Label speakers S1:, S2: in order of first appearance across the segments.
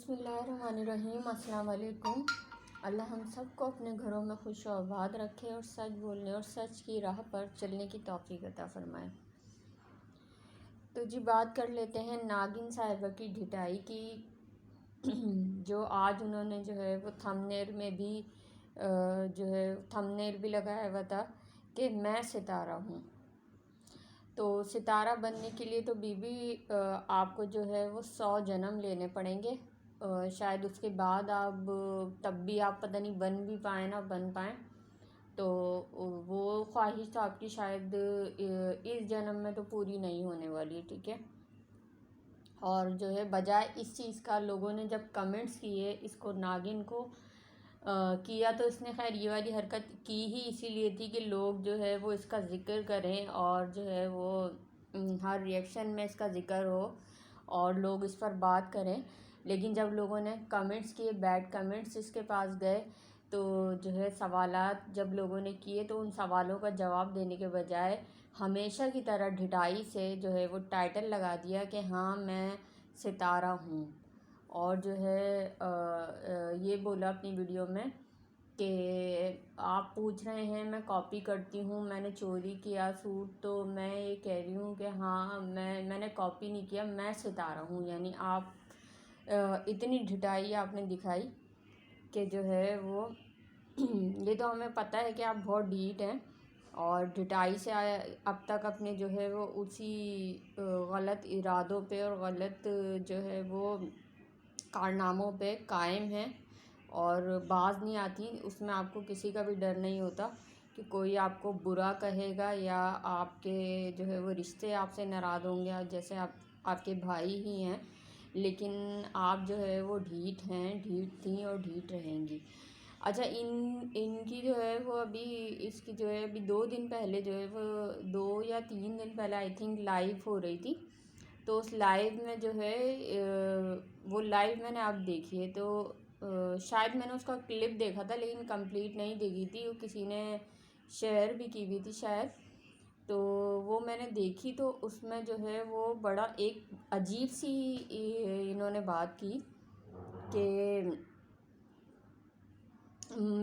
S1: बिस्मिल्लाहिर्रहमानिर्रहीम। अस्सलाम वालेकुम। अल्लाह हम सब को अपने घरों में खुश और आबाद रखे और सच बोलने और सच की राह पर चलने की तौफीक अता फरमाए। तो जी बात कर लेते हैं नागिन साहिबा की ढिठाई की जो आज उन्होंने जो है वो थंबनेल में भी जो है थंबनेल भी लगाया हुआ था कि मैं सितारा हूँ। तो सितारा बनने के लिए तो बीबी आपको जो है वो 100 जन्म लेने पड़ेंगे। शायद उसके बाद आप तब भी आप पता नहीं बन भी पाएँ ना बन पाएँ। तो वो ख्वाहिश तो आपकी शायद इस जन्म में तो पूरी नहीं होने वाली, ठीक है। और जो है बजाय इस चीज़ का लोगों ने जब कमेंट्स किए इसको नागिन को किया, तो इसने खैर ये वाली हरकत की ही इसीलिए थी कि लोग जो है वो इसका ज़िक्र करें और जो है वो हर रिएक्शन में इसका ज़िक्र हो और लोग इस पर बात करें। लेकिन जब लोगों ने कमेंट्स किए, बैड कमेंट्स इसके पास गए, तो जो है सवालात जब लोगों ने किए तो उन सवालों का जवाब देने के बजाय हमेशा की तरह ढिठाई से जो है वो टाइटल लगा दिया कि हाँ मैं सितारा हूँ। और जो है ये बोला अपनी वीडियो में कि आप पूछ रहे हैं मैं कॉपी करती हूँ, मैंने चोरी किया सूट, तो मैं ये कह रही हूँ कि हाँ मैंने कॉपी नहीं किया, मैं सितारा हूँ। यानी आप इतनी ढिठाई आपने दिखाई कि जो है वो ये तो हमें पता है कि आप बहुत ढीठ हैं और ढिठाई से अब तक अपने जो है वो उसी गलत इरादों पे और गलत जो है वो कारनामों पे कायम हैं और बाज नहीं आती। उसमें आपको किसी का भी डर नहीं होता कि कोई आपको बुरा कहेगा या आपके जो है वो रिश्ते आपसे नाराज़ होंगे, जैसे आप आपके भाई ही हैं। लेकिन आप जो है वो ढीठ हैं, ढीठ थी और ढीठ रहेंगी। अच्छा, इनकी जो है वो अभी इसकी जो है अभी 2 दिन पहले जो है वो 2 या 3 दिन पहले आई थिंक लाइव हो रही थी। तो उस लाइव में जो है वो लाइव मैंने अब देखी है, तो शायद मैंने उसका क्लिप देखा था लेकिन कंप्लीट नहीं देखी थी, वो किसी ने शेयर भी की हुई थी शायद। तो वो मैंने देखी तो उसमें जो है वो बड़ा एक अजीब सी इन्होंने बात की कि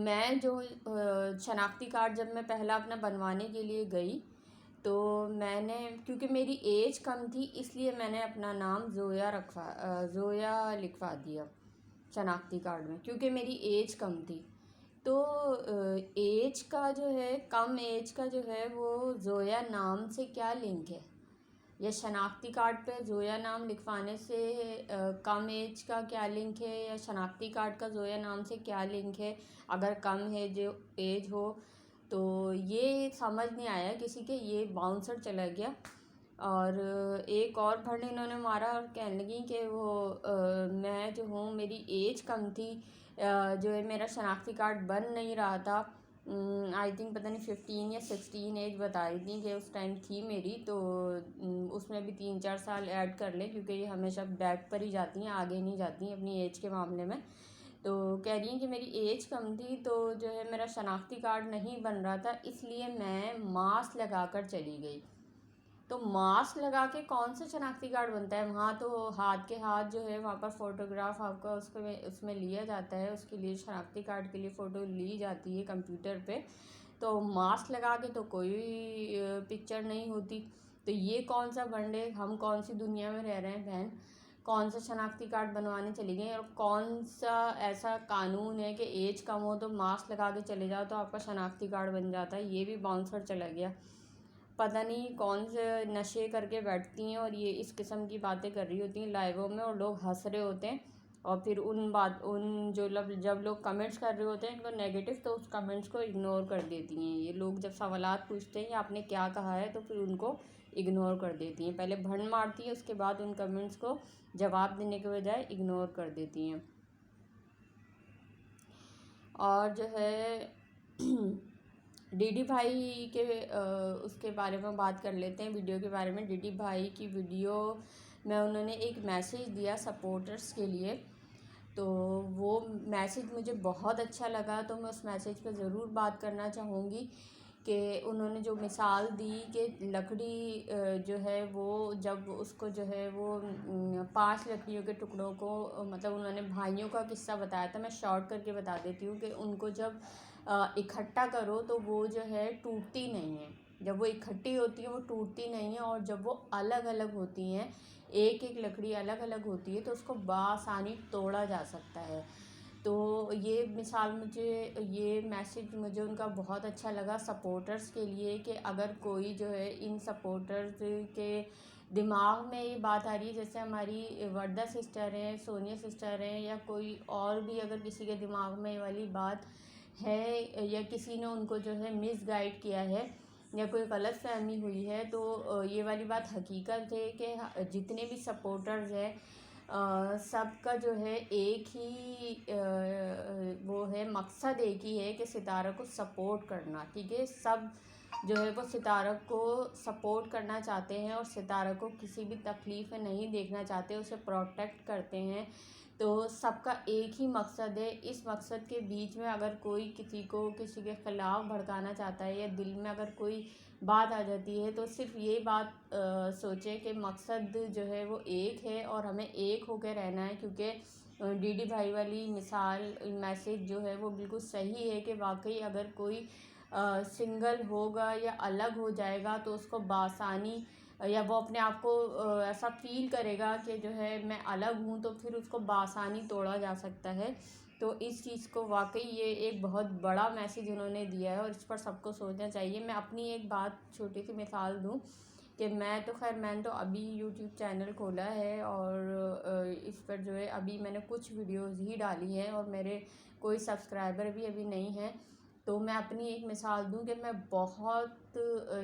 S1: मैं जो शनाख्ती कार्ड जब मैं पहला अपना बनवाने के लिए गई तो मैंने, क्योंकि मेरी एज कम थी इसलिए मैंने अपना नाम ज़ोया लिखवा दिया शनाख्ती कार्ड में, क्योंकि मेरी एज कम थी। तो एज का जो है, कम एज का जो है वो ज़ोया नाम से क्या लिंक है? या शनाख्ती कार्ड पे ज़ोया नाम लिखवाने से कम एज का क्या लिंक है, या शनाख्ती कार्ड का ज़ोया नाम से क्या लिंक है? अगर कम है जो एज हो तो ये समझ नहीं आया किसी के, ये बाउंसर चला गया। और एक और फंड इन्होंने मारा और कहने लगी कि वो मैं जो हूँ मेरी एज कम थी, जो है मेरा शनाख्ती कार्ड बन नहीं रहा था। आई थिंक पता नहीं 15 या 16 एज बता रही थी कि उस टाइम थी मेरी, तो उसमें भी 3-4 साल ऐड कर लें क्योंकि ये हमेशा बैक पर ही जाती हैं, आगे नहीं जाती हैं अपनी एज के मामले में। तो कह रही हैं कि मेरी एज कम थी तो जो है मेरा शनाख्ती कार्ड नहीं बन रहा था, इसलिए मैं मास्क लगा कर चली गई। तो मास्क लगा के कौन सा शनाख्ती कार्ड बनता है? वहाँ तो हाथ के हाथ जो है वहाँ पर फ़ोटोग्राफ आपका उसमें लिया जाता है, उसके लिए शनाख्ती कार्ड के लिए फ़ोटो ली जाती है कंप्यूटर पे। तो मास्क लगा के तो कोई पिक्चर नहीं होती। तो ये कौन सा वनडे, हम कौन सी दुनिया में रह रहे हैं बहन? कौन सा शनाख्ती कार्ड बनवाने चली गई और कौन सा ऐसा कानून है कि एज कम हो तो मास्क लगा के चले जाओ तो आपका शनाख्ती कार्ड बन जाता है? ये भी बाउंसर चला गया। पता नहीं कौन से नशे करके बैठती हैं और ये इस किस्म की बातें कर रही होती हैं लाइवों में और लोग हंस रहे होते हैं। और फिर उन जो जब लोग कमेंट्स कर रहे होते हैं इनको नेगेटिव, तो उस कमेंट्स को इग्नोर कर देती हैं। ये लोग जब सवालात पूछते हैं या आपने क्या कहा है तो फिर उनको इग्नोर कर देती हैं। पहले भंड मारती हैं, उसके बाद उन कमेंट्स को जवाब देने के बजाय इग्नोर कर देती हैं। और जो है डीडी भाई के उसके बारे में बात कर लेते हैं, वीडियो के बारे में। डीडी भाई की वीडियो में उन्होंने एक मैसेज दिया सपोर्टर्स के लिए, तो वो मैसेज मुझे बहुत अच्छा लगा, तो मैं उस मैसेज पे ज़रूर बात करना चाहूँगी कि उन्होंने जो मिसाल दी कि लकड़ी जो है वो जब उसको जो है वो 5 लकड़ियों के टुकड़ों को मतलब उन्होंने भाइयों का किस्सा बताया था। मैं शॉर्ट करके बता देती हूँ कि उनको जब इकट्ठा करो तो वो जो है टूटती नहीं है। जब वो इकट्ठी होती है वो टूटती नहीं है, और जब वो अलग अलग होती हैं, एक एक लकड़ी अलग अलग होती है, तो उसको बआसानी तोड़ा जा सकता है। तो ये मिसाल मुझे, ये मैसेज मुझे उनका बहुत अच्छा लगा सपोर्टर्स के लिए, कि अगर कोई जो है इन सपोर्टर्स के दिमाग में ये बात आ रही है, जैसे हमारी वर्दा सिस्टर हैं, सोनिया सिस्टर हैं, या कोई और भी अगर किसी के दिमाग में ये वाली बात है, या किसी ने उनको जो है मिसगाइड किया है या कोई गलत फहमी हुई है, तो ये वाली बात हकीकत है कि जितने भी सपोर्टर्स हैं सबका जो है एक ही वो है, मकसद एक ही है कि सितारा को सपोर्ट करना। ठीक है, सब जो है वो सितारा को सपोर्ट करना चाहते हैं और सितारा को किसी भी तकलीफ़ में नहीं देखना चाहते, उसे प्रोटेक्ट करते हैं। तो सबका एक ही मकसद है। इस मकसद के बीच में अगर कोई किसी को किसी के ख़िलाफ़ भड़काना चाहता है, या दिल में अगर कोई बात आ जाती है, तो सिर्फ ये बात सोचें कि मकसद जो है वो एक है और हमें एक होकर रहना है। क्योंकि डीडी भाई वाली मिसाल मैसेज जो है वो बिल्कुल सही है कि वाकई अगर कोई सिंगल होगा या अलग हो जाएगा तो उसको बासानी, या वो अपने आप को ऐसा फ़ील करेगा कि जो है मैं अलग हूँ, तो फिर उसको बासानी तोड़ा जा सकता है। तो इस चीज़ को वाक़ई ये एक बहुत बड़ा मैसेज उन्होंने दिया है और इस पर सबको सोचना चाहिए। मैं अपनी एक बात छोटी सी मिसाल दूँ कि मैंने तो अभी यूट्यूब चैनल खोला है, और इस पर जो है अभी मैंने कुछ वीडियोज़ ही डाली हैं और मेरे कोई सब्सक्राइबर भी अभी नहीं हैं। तो मैं अपनी एक मिसाल दूँ कि मैं बहुत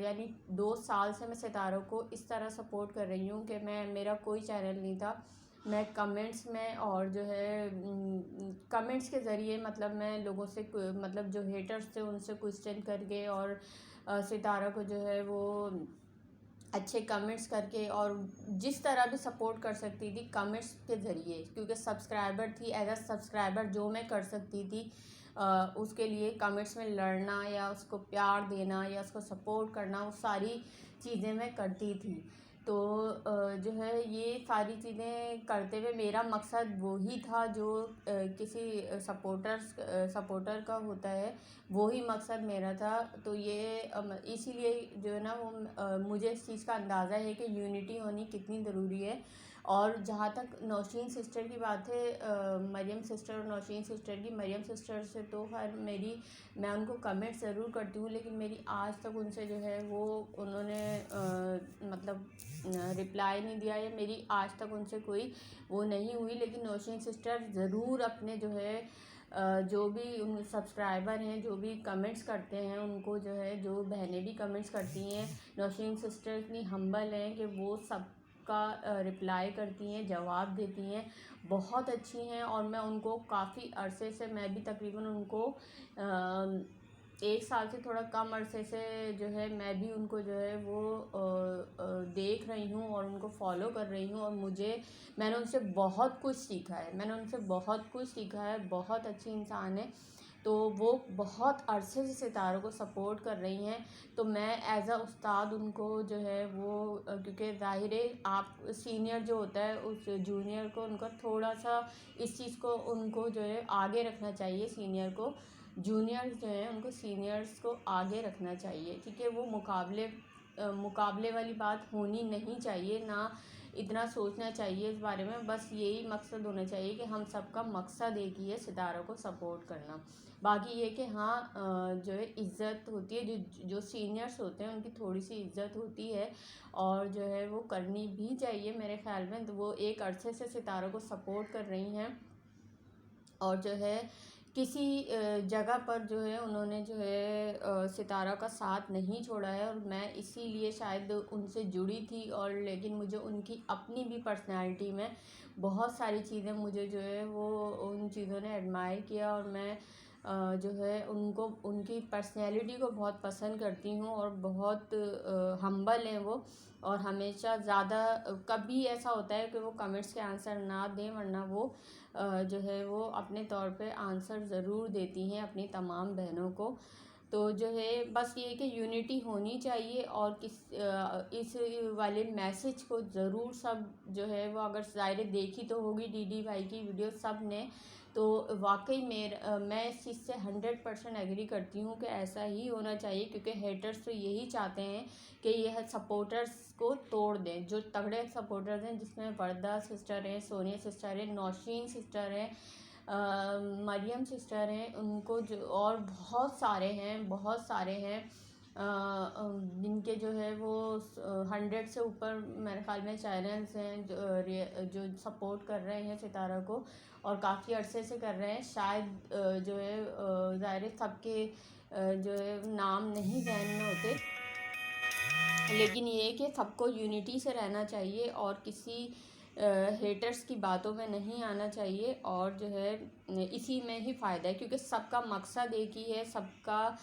S1: यानी 2 साल से मैं सितारों को इस तरह सपोर्ट कर रही हूँ कि मेरा कोई चैनल नहीं था। मैं कमेंट्स में और जो है कमेंट्स के ज़रिए, मतलब मैं लोगों से मतलब जो हेटर्स थे उनसे क्वेश्चन करके, और सितारा को जो है वो अच्छे कमेंट्स करके, और जिस तरह भी सपोर्ट कर सकती थी कमेंट्स के ज़रिए, क्योंकि सब्सक्राइबर थी, एज अ सब्सक्राइबर जो मैं कर सकती थी उसके लिए कमेंट्स में लड़ना या उसको प्यार देना या उसको सपोर्ट करना, वो सारी चीज़ें मैं करती थी। तो जो है ये सारी चीज़ें करते हुए मेरा मकसद वही था जो किसी सपोर्टर का होता है, वही मकसद मेरा था। तो ये इसीलिए जो है ना वो मुझे इस चीज़ का अंदाज़ा है कि यूनिटी होनी कितनी ज़रूरी है। और जहाँ तक नौशीन सिस्टर की बात है, मरियम सिस्टर और नौशीन सिस्टर की, मरियम सिस्टर से तो खैर मैं उनको कमेंट ज़रूर करती हूँ, लेकिन मेरी आज तक उनसे जो है वो उन्होंने मतलब रिप्लाई नहीं दिया, या मेरी आज तक उनसे कोई वो नहीं हुई। लेकिन नौशीन सिस्टर ज़रूर अपने जो है जो भी उन सब्सक्राइबर हैं जो भी कमेंट्स करते हैं उनको जो है, जो बहनें भी कमेंट्स करती हैं, नौशीन सिस्टर इतनी हम्बल हैं कि वो सबका रिप्लाई करती हैं, जवाब देती हैं, बहुत अच्छी हैं। और मैं उनको काफ़ी अरसे से, मैं भी तकरीबन उनको 1 साल से थोड़ा कम अरसे से जो है मैं भी उनको जो है वो देख रही हूँ और उनको फॉलो कर रही हूँ, और मैंने उनसे बहुत कुछ सीखा है, बहुत अच्छी इंसान है। तो वो बहुत अरसे से सितारों को सपोर्ट कर रही हैं, तो मैं एज़ अ उस्ताद उनको जो है वो क्योंकि ज़ाहिर है आप सीनियर जो होता है उस जूनियर को उनका थोड़ा सा इस चीज़ को उनको जो है आगे रखना चाहिए, सीनियर को, जूनियर्स जो हैं उनको सीनियर्स को आगे रखना चाहिए। ठीक है, वो मुकाबले वाली बात होनी नहीं चाहिए, ना इतना सोचना चाहिए इस बारे में। बस यही मकसद होना चाहिए कि हम सबका मकसद एक ही है, सितारों को सपोर्ट करना। बाकी ये कि हाँ जो है इज़्ज़त होती है, जो सीनियर्स होते हैं उनकी थोड़ी सी इज़्ज़त होती है, और जो है वो करनी भी चाहिए मेरे ख़्याल में। तो वो एक अरसे से सितारों को सपोर्ट कर रही हैं, और जो है किसी जगह पर जो है उन्होंने जो है सितारा का साथ नहीं छोड़ा है, और मैं इसीलिए शायद उनसे जुड़ी थी। और लेकिन मुझे उनकी अपनी भी पर्सनैलिटी में बहुत सारी चीज़ें मुझे जो है वो उन चीज़ों ने एडमायर किया, और मैं जो है उनकी पर्सनैलिटी को बहुत पसंद करती हूँ, और बहुत हम्बल हैं वो, और हमेशा ज़्यादा कभी ऐसा होता है कि वो कमेंट्स के आंसर ना दें, वरना वो जो है वो अपने तौर पे आंसर ज़रूर देती हैं अपनी तमाम बहनों को। तो जो है बस ये कि यूनिटी होनी चाहिए, और इस वाले मैसेज को ज़रूर सब जो है वो, अगर ज़ाहिर देखी तो होगी डीडी भाई की वीडियो सब ने, तो वाकई मैं इस चीज़ से 100% एग्री करती हूँ कि ऐसा ही होना चाहिए, क्योंकि हेटर्स तो यही चाहते हैं कि यह सपोर्टर्स को तोड़ दें। जो तगड़े सपोर्टर्स हैं, जिसमें वर्दा सिस्टर हैं, सोनिया सिस्टर हैं, नौशीन सिस्टर हैं, मरियम सिस्टर हैं, उनको जो और बहुत सारे हैं जिनके जो है वो 100 से ऊपर मेरे ख्याल में चैनल्स हैं जो सपोर्ट कर रहे हैं सितारा को, और काफ़ी अरसे से कर रहे हैं। शायद जो है ज़ाहिर सबके जो है नाम नहीं जहन में होते, लेकिन ये कि सबको यूनिटी से रहना चाहिए और किसी हेटर्स की बातों में नहीं आना चाहिए, और जो है इसी में ही फ़ायदा है, क्योंकि सबका मकसद एक ही है, सबका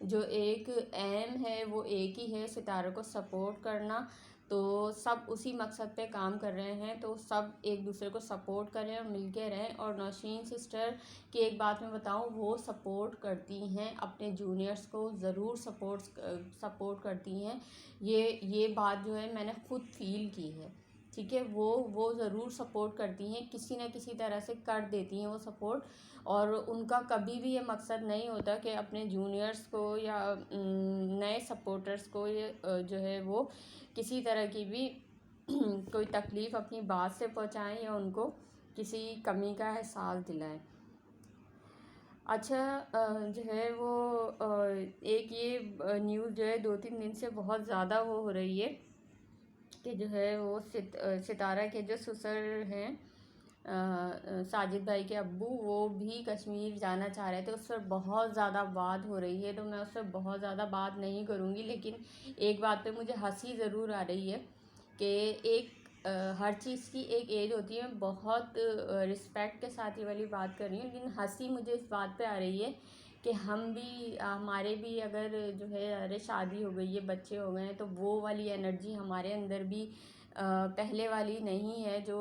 S1: जो एक एम है वो एक ही है, सितारों को सपोर्ट करना। तो सब उसी मकसद पे काम कर रहे हैं, तो सब एक दूसरे को सपोर्ट करें और मिल के रहें। और नौशीन सिस्टर की एक बात मैं बताऊं, वो सपोर्ट करती हैं अपने जूनियर्स को, ज़रूर सपोर्ट करती हैं। ये बात जो है मैंने खुद फील की है, ठीक है। वो ज़रूर सपोर्ट करती हैं, किसी न किसी तरह से कर देती हैं वो सपोर्ट, और उनका कभी भी ये मकसद नहीं होता कि अपने जूनियर्स को या नए सपोर्टर्स को जो है वो किसी तरह की भी कोई तकलीफ़ अपनी बात से पहुंचाएं या उनको किसी कमी का एहसास दिलाएं। अच्छा, जो है वो एक ये न्यूज़ जो है 2-3 दिन से बहुत ज़्यादा वो हो रही है कि जो है वो सितारा के जो ससुर हैं साजिद भाई के अब्बू, वो भी कश्मीर जाना चाह रहे थे। उस पर बहुत ज़्यादा बात हो रही है, तो मैं उस पर बहुत ज़्यादा बात नहीं करूँगी, लेकिन एक बात पे मुझे हंसी ज़रूर आ रही है कि हर चीज़ की एक एज होती है। बहुत रिस्पेक्ट के साथ ये वाली बात कर रही हूँ, लेकिन हंसी मुझे इस बात पे आ रही है कि हमारे भी अगर जो है अरे शादी हो गई है, बच्चे हो गए हैं, तो वो वाली एनर्जी हमारे अंदर भी पहले वाली नहीं है जो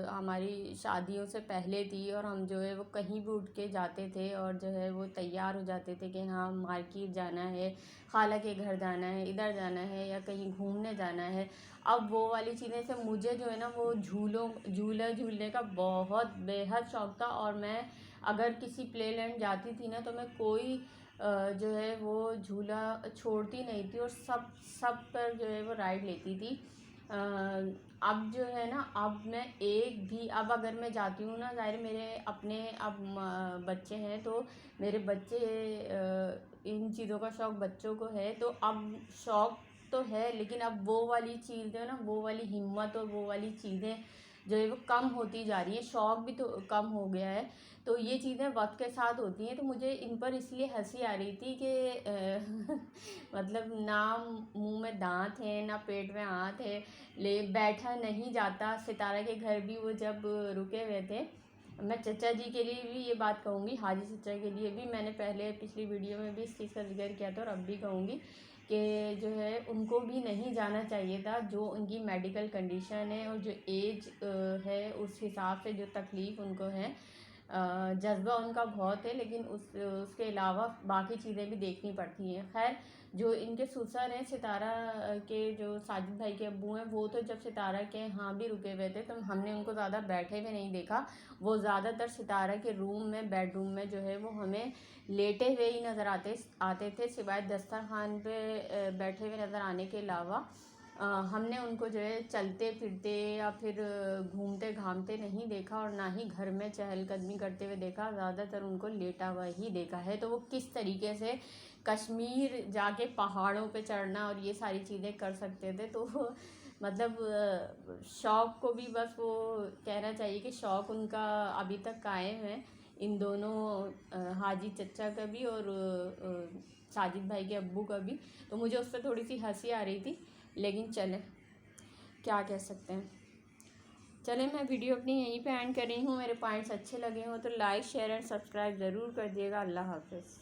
S1: हमारी शादियों से पहले थी। और हम जो है वो कहीं भी उठ के जाते थे और जो है वो तैयार हो जाते थे कि हाँ मार्केट जाना है, खाला के घर जाना है, इधर जाना है, या कहीं घूमने जाना है। अब वो वाली चीज़ें से मुझे जो है ना वो झूलने का बहुत बेहद शौक़ था, और मैं अगर किसी प्लेलैंड जाती थी ना, तो मैं कोई जो है वो झूला छोड़ती नहीं थी, और सब पर जो है वो राइड लेती थी। अब जो है ना, अब मैं एक भी, अब अगर मैं जाती हूँ ना, ज़ाहिर मेरे अपने अब बच्चे हैं, तो मेरे बच्चे इन चीज़ों का शौक़ बच्चों को है, तो अब शौक़ तो है, लेकिन अब वो वाली चीज़ जो है ना, वो वाली हिम्मत और वो वाली चीज़ें जो है वो कम होती जा रही हैं। शौक़ भी तो कम हो गया है, तो ये चीज़ें वक्त के साथ होती हैं। तो मुझे इन पर इसलिए हंसी आ रही थी कि मतलब ना मुंह में दांत है ना पेट में हाथ है, ले बैठा नहीं जाता। सितारा के घर भी वो जब रुके हुए थे, मैं चचा जी के लिए भी ये बात कहूँगी, हाजी चचा के लिए भी, मैंने पहले पिछली वीडियो में भी इस चीज़ का जिक्र किया था और अब भी कहूँगी कि जो है उनको भी नहीं जाना चाहिए था। जो उनकी मेडिकल कंडीशन है और जो एज है, उस हिसाब से जो तकलीफ़ उनको है, जज्बा उनका बहुत है, लेकिन उसके अलावा बाकी चीज़ें भी देखनी पड़ती हैं। खैर, जो इनके ससुर हैं सितारा के, जो साजिद भाई के अब्बू हैं, वो तो जब सितारा के यहाँ भी रुके हुए थे तो हमने उनको ज़्यादा बैठे हुए नहीं देखा। वो ज़्यादातर सितारा के रूम में, बेडरूम में जो है वो हमें लेटे हुए ही नज़र आते थे, सिवाय दस्तरखान पे बैठे हुए नज़र आने के अलावा हमने उनको जो है चलते फिरते या फिर घूमते घामते नहीं देखा, और ना ही घर में चहलकदमी करते हुए देखा। ज़्यादातर उनको लेटा हुआ ही देखा है। तो वो किस तरीके से कश्मीर जाके पहाड़ों पे चढ़ना और ये सारी चीज़ें कर सकते थे, तो मतलब शौक़ को भी बस वो कहना चाहिए कि शौक़ उनका अभी तक कायम है, इन दोनों हाजी चचा का भी और साजिद भाई के अब्बू का भी। तो मुझे उस पर थोड़ी सी हंसी आ रही थी, लेकिन चले क्या कह सकते हैं। चले, मैं वीडियो अपनी यहीं पे एंड कर रही हूँ। मेरे पॉइंट्स अच्छे लगे हों तो लाइक शेयर एंड सब्सक्राइब ज़रूर कर दिएगा। अल्लाह हाफ़िज़।